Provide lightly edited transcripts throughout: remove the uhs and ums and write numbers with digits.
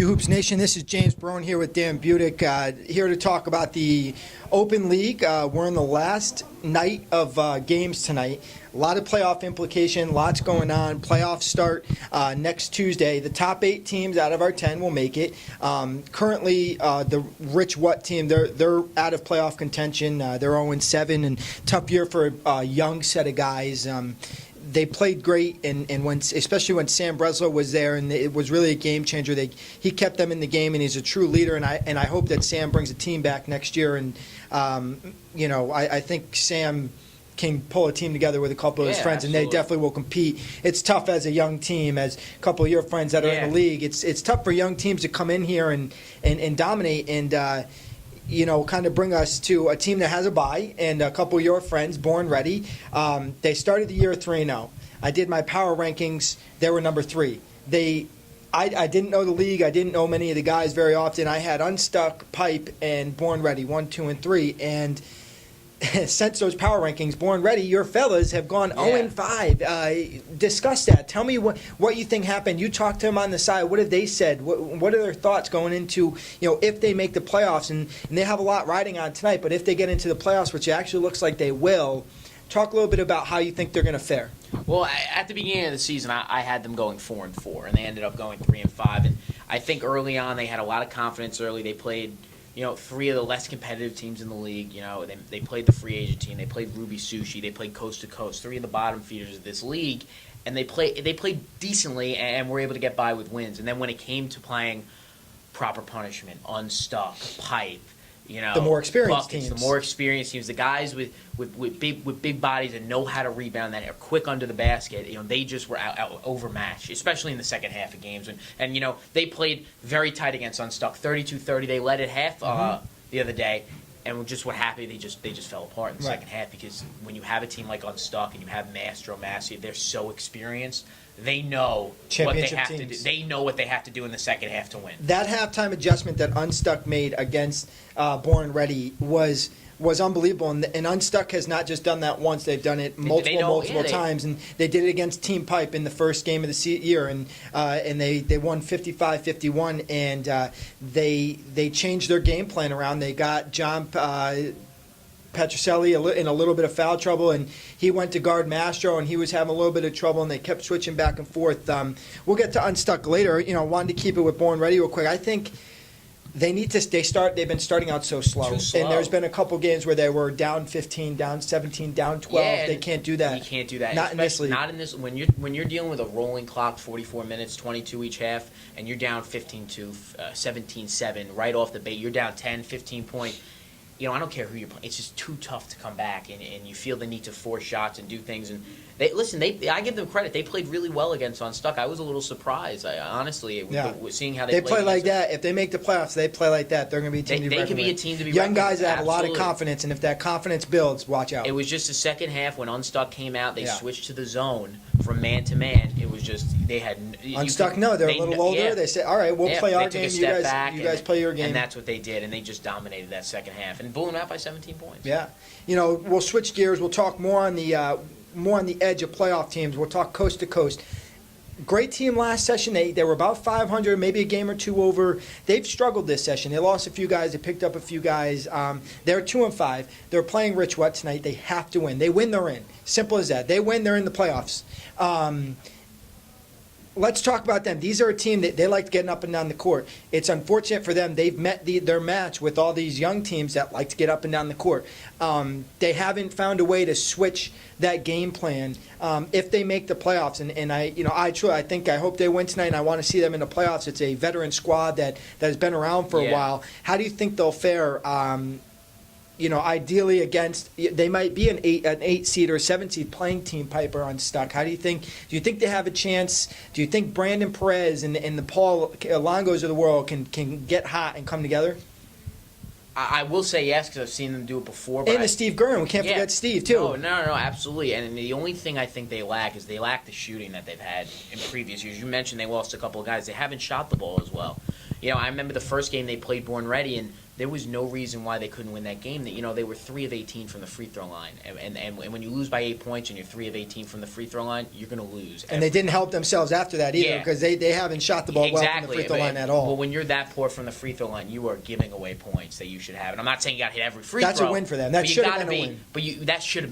Hoops Nation, this is James Barone here with Dan Budick, here to talk about the Open League. We're in the last night of games tonight. A lot of playoff implication, lots going on. Playoffs start next Tuesday. The top 8 teams out of our 10 will make it. Currently, the Rich What team, they're out of playoff contention. They're 0-7, and tough year for a young set of guys. They played great, and when, especially when Sam Breslow was there, and it was really a game changer. He kept them in the game, and he's a true leader. And I hope that Sam brings a team back next year. And I think Sam can pull a team together with a couple of his friends, absolutely. and they definitely will compete. It's tough as a young team, as a couple of your friends that are in the league. It's tough for young teams to come in here and dominate and. Kind of bring us to a team that has a bye, and a couple of your friends, Born Ready. They started the year 3-0. I did my power rankings. They were number 3. I didn't know the league. I didn't know many of the guys very often. I had Unstuck, Pipe, and Born Ready, 1, 2, and 3. And since those power rankings, Born Ready, your fellas have gone 0-5. Discuss that. Tell me what you think happened. You talked to them on the side. What have they said? What are their thoughts going into, if they make the playoffs? And they have a lot riding on tonight, but if they get into the playoffs, which it actually looks like they will, talk a little bit about how you think they're going to fare. Well, at the beginning of the season, I had them going 4-4, and they ended up going 3-5. And I think early on they had a lot of confidence early. They played 3 of the less competitive teams in the league. They played the free agent team. They played Ruby Sushi. They played Coast to Coast. 3 of the bottom feeders of this league, and they played decently and were able to get by with wins. And then when it came to playing proper punishment, Unstuck, Pipe, the more experienced buckets, teams, the guys with big bodies and know how to rebound, that are quick under the basket. They just were out overmatched, especially in the second half of games. And they played very tight against Unstuck, 32-30. They led at half the other day, and just what happened, they just fell apart in the second half, because when you have a team like Unstuck and you have Massey, they're so experienced. They know what they have to do. They know what they have to do in the second half to win. That halftime adjustment that Unstuck made against Born Ready was unbelievable. And Unstuck has not just done that once; they've done it multiple times. And they did it against Team Pipe in the first game of the year, and they won 55-51. And they changed their game plan around. They got John Petroselli in a little bit of foul trouble, and he went to guard Mastro, and he was having a little bit of trouble, and they kept switching back and forth. We'll get to Unstuck later. Wanted to keep it with Born Ready real quick. I think they need to. They've been starting out so slow, and there's been a couple games where they were down 15, down 17, down 12. Yeah, they can't do that. You can't do that. Not in this league. Not in this. When you're dealing with a rolling clock, 44 minutes, 22 each half, and you're down 15-2, 17-7 right off the bat. You're down 10, 15 point. I don't care who you're playing. It's just too tough to come back, and you feel the need to force shots and do things. And I give them credit. They played really well against Unstuck. I was a little surprised, honestly, seeing how they play like that. If they make the playoffs, they play like that. They're going to be a team to be They could be a team to be young guys that have Absolutely. a lot of confidence, and if that confidence builds, watch out. It was just the second half when Unstuck came out. They switched to the zone from man to man. It was just they had Unstuck. They're a little older. Yeah. They said, "All right, we'll play our game. You guys play your game." And that's what they did, and they just dominated that second half and blew them out by 17 points. Yeah, we'll switch gears. We'll talk more on the edge of playoff teams. We'll talk coast to coast. Great team last session. They were about 500, maybe a game or two over. They've struggled this session. They lost a few guys. They picked up a few guys. They're 2-5. They're playing Rich What tonight. They have to win. They win, they're in. Simple as that. They win, they're in the playoffs. Let's talk about them. These are a team that they like getting up and down the court. It's unfortunate for them. They've met their match with all these young teams that like to get up and down the court. They haven't found a way to switch that game plan if they make the playoffs. And I hope they win tonight, and I want to see them in the playoffs. It's a veteran squad that has been around for a while. How do you think they'll fare? Ideally against, they might be an 8 seed or a 7 seed playing Team Piper Unstuck. How do you think? Do you think they have a chance? Do you think Brandon Perez and the Paul Longos of the world can get hot and come together? I will say yes, because I've seen them do it before. But Steve Gurn, we can't forget Steve too. No, absolutely. And the only thing I think they lack is they lack the shooting that they've had in previous years. You mentioned they lost a couple of guys. They haven't shot the ball as well. I remember the first game they played Born Ready, and there was no reason why they couldn't win that game. That they were 3 of 18 from the free throw line, and when you lose by 8 points and you're 3 of 18 from the free throw line, you're going to lose. And they didn't help themselves after that either, because they haven't shot the ball well from the free throw line at all. Well, when you're that poor from the free throw line, you are giving away points that you should have. And I'm not saying you got to hit every free throw. That's a win for them. That should have been a win. But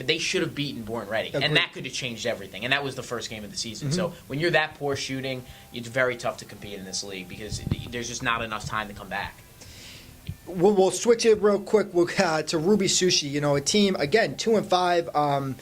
they should have beaten Born Ready, Agreed. and that could have changed everything. And that was the first game of the season. Mm-hmm. So when you're that poor shooting, it's very tough to compete in this league because there's just not enough time to come back. We'll switch it real quick to Ruby Sushi. A team, again, 2-5,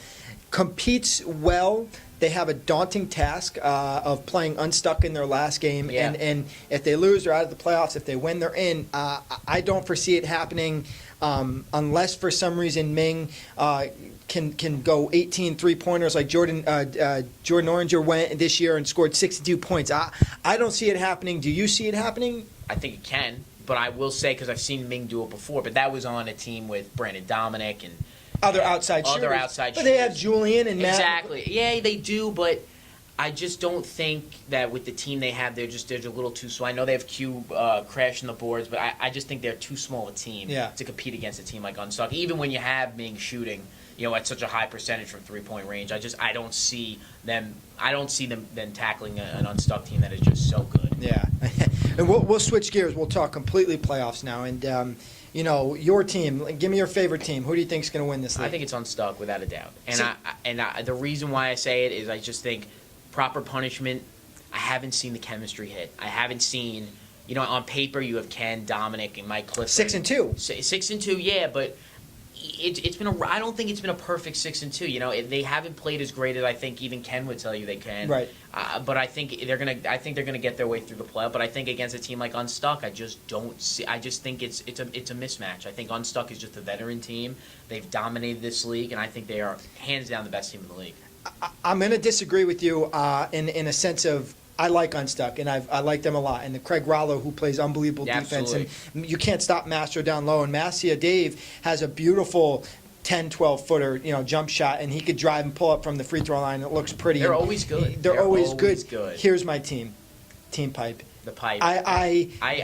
competes well. They have a daunting task of playing unstuck in their last game. Yeah. And if they lose, they're out of the playoffs. If they win, they're in. I don't foresee it happening unless for some reason Ming can go 18 3-pointers like Jordan Oranger went this year and scored 62 points. I don't see it happening. Do you see it happening? I think it can. But I will say, because I've seen Ming do it before, but that was on a team with Brandon Dominic and other outside shooters. But they have Julian and Matt. Exactly. Yeah, they do, but I just don't think that with the team they have, they're a little too small. I know they have Q crashing the boards, but I just think they're too small a team to compete against a team like Unstuck. Even when you have Ming shooting, at such a high percentage from 3-point range, I don't see them then tackling an Unstuck team that is just so good. Yeah. And we'll switch gears. We'll talk completely playoffs now. And, your team, give me your favorite team. Who do you think is going to win this league? I think it's Unstuck, without a doubt. And the reason why I say it is I just think proper punishment, I haven't seen the chemistry hit. I haven't seen, on paper you have Ken, Dominic, and Mike Clifford. 6-2. 6-2, yeah, but it's been I don't think it's been a perfect 6-2. They haven't played as great as I think even Ken would tell you they can. Right. But I think they're gonna get their way through the playoff. But I think against a team like Unstuck, I just don't see. I just think it's a mismatch. I think Unstuck is just a veteran team. They've dominated this league, and I think they are hands down the best team in the league. I'm going to disagree with you in a sense of I like Unstuck, and I like them a lot. And the Craig Rollo, who plays unbelievable defense, and you can't stop Mastro down low. And Massia Dave has a beautiful 10, 12-footer, jump shot, and he could drive and pull up from the free throw line. It looks pretty. They're always good. They're always good. Here's my team, Team Pipe. The Pipe.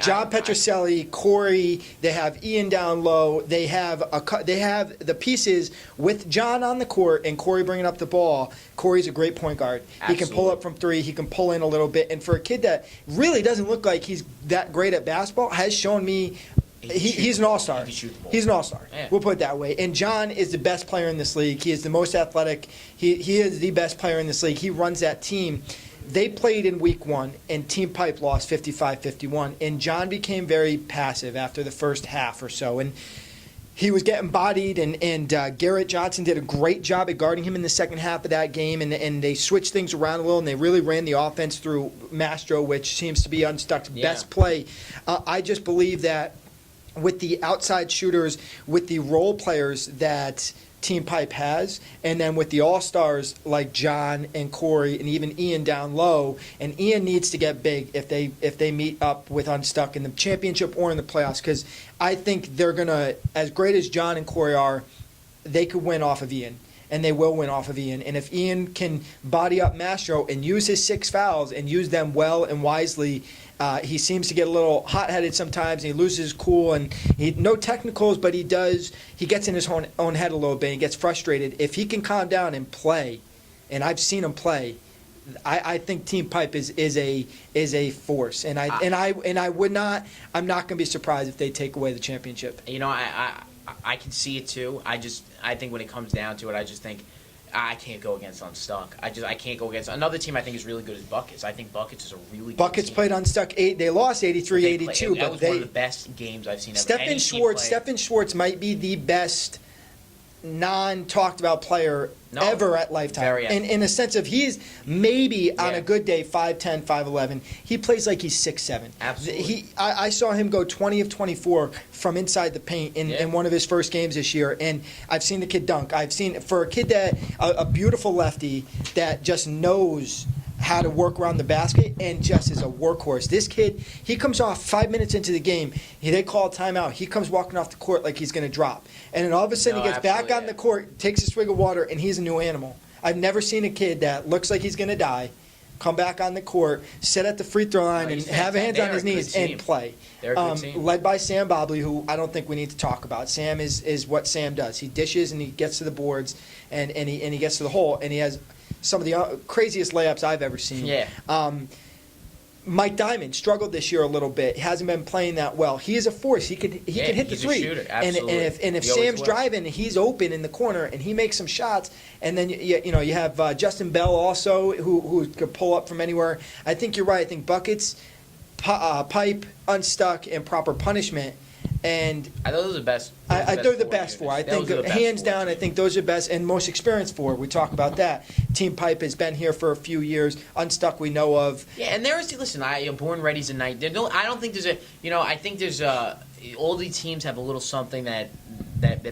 John Petrocelli, Corey. They have Ian down low. They have the pieces with John on the court and Corey bringing up the ball. Corey's a great point guard. Absolutely. He can pull up from 3. He can pull in a little bit. And for a kid that really doesn't look like he's that great at basketball, has shown me he's an all-star. He's an all-star. Yeah. We'll put it that way. And John is the best player in this league. He is the most athletic. He is the best player in this league. He runs that team. They played in week 1, and Team Pipe lost 55-51. And John became very passive after the first half or so. And he was getting bodied, and Garrett Johnson did a great job at guarding him in the second half of that game. And they switched things around a little, and they really ran the offense through Mastro, which seems to be Unstuck's best play. I just believe that with the outside shooters, with the role players that Team Pipe has, and then with the all-stars like John and Corey and even Ian down low, and Ian needs to get big if they meet up with Unstuck in the championship or in the playoffs, because I think they're going to, as great as John and Corey are, they could win off of Ian. And they will win off of Ian. And if Ian can body up Mastro and use his 6 fouls and use them well and wisely, he seems to get a little hot-headed sometimes, and he loses his cool. And no technicals, but he gets in his own head a little bit. And he gets frustrated. If he can calm down and play, and I've seen him play, I think Team Pipe is a force. And I'm not going to be surprised if they take away the championship. I can see it too. I think when it comes down to it, I just think I can't go against Unstuck. I can't go against another team I think is really good is Buckets. I think Buckets is a really good Buckets team. Played Unstuck 8. They lost 83-82, that was one of the best games I've seen. Stephen Schwartz might be the best non-talked about player ever at Lifetime. In a sense of he's maybe on a good day 5'10", 5'11". He plays like he's 6'7". Absolutely. I saw him go 20 of 24 from inside the paint in one of his first games this year, and I've seen the kid dunk. I've seen, for a kid that a beautiful lefty that just knows how to work around the basket and just is a workhorse. This kid, he comes off 5 minutes into the game. They call a timeout. He comes walking off the court like he's going to drop. And then all of a sudden he gets back on the court, takes a swig of water, and he's a new animal. I've never seen a kid that looks like he's going to die, come back on the court, sit at the free throw line, and have hands on his knees and play. They're a good team. Led by Sam Bobley, who I don't think we need to talk about. Sam is what Sam does. He dishes and he gets to the boards and he gets to the hole, and he has some of the craziest layups I've ever seen. Yeah. Mike Diamond struggled this year a little bit. He hasn't been playing that well. He is a force. He can hit the three. He's a shooter, absolutely. And if Sam's driving, he's open in the corner and he makes some shots. And then you have Justin Bell also who could pull up from anywhere. I think you're right. I think buckets, pipe, unstuck, and proper punishment. And I thought those are the best. They're the best four. I think hands down. I think those are best and most experienced four. We talk about that. Team Pipe has been here for a few years. Unstuck, we know of. Yeah, and there is. Listen, Born Ready's a night. I don't think there's a. I think there's a. All these teams have a little something that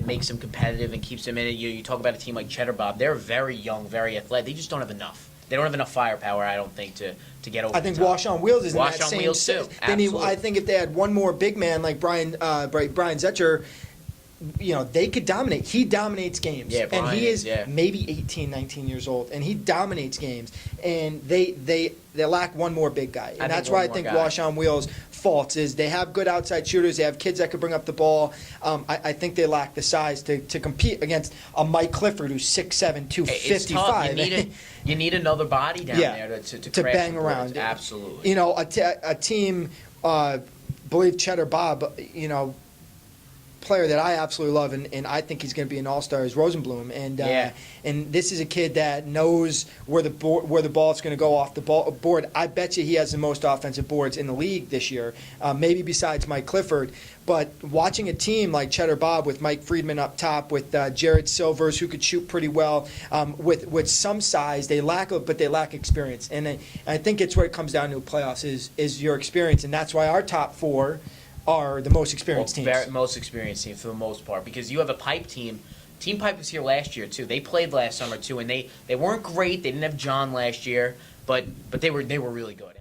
makes them competitive and keeps them in it. You talk about a team like Cheddar Bob. They're very young, very athletic. They just don't have enough. They don't have enough firepower, I don't think, to get over. I think the top. Wash on Wheels is in that same. Wheels too. I think if they had one more big man like Brian Zetcher, they could dominate. He dominates games. Yeah, Brian and he is yeah. maybe 18, 19 years old, and he dominates games. And they lack one more big guy, and that's why I think Wash on Wheels' faults is they have good outside shooters. They have kids that could bring up the ball. I think they lack the size to compete against a Mike Clifford who's 6'7", 255. You need another body down there to bang around. Absolutely. A team, believe Cheddar Bob, player that I absolutely love, and I think he's going to be an all-star is Rosenblum, and this is a kid that knows where the ball is going to go off the board. I bet you he has the most offensive boards in the league this year, maybe besides Mike Clifford. But watching a team like Cheddar Bob with Mike Friedman up top, with Jared Silvers who could shoot pretty well, with some size, they lack experience, and I think it's what it comes down to in playoffs is your experience, and that's why our top four are the most experienced teams. Most experienced team for the most part, because you have a Pipe team. Team Pipe was here last year too. They played last summer too, and they weren't great. They didn't have John last year, but they were really good.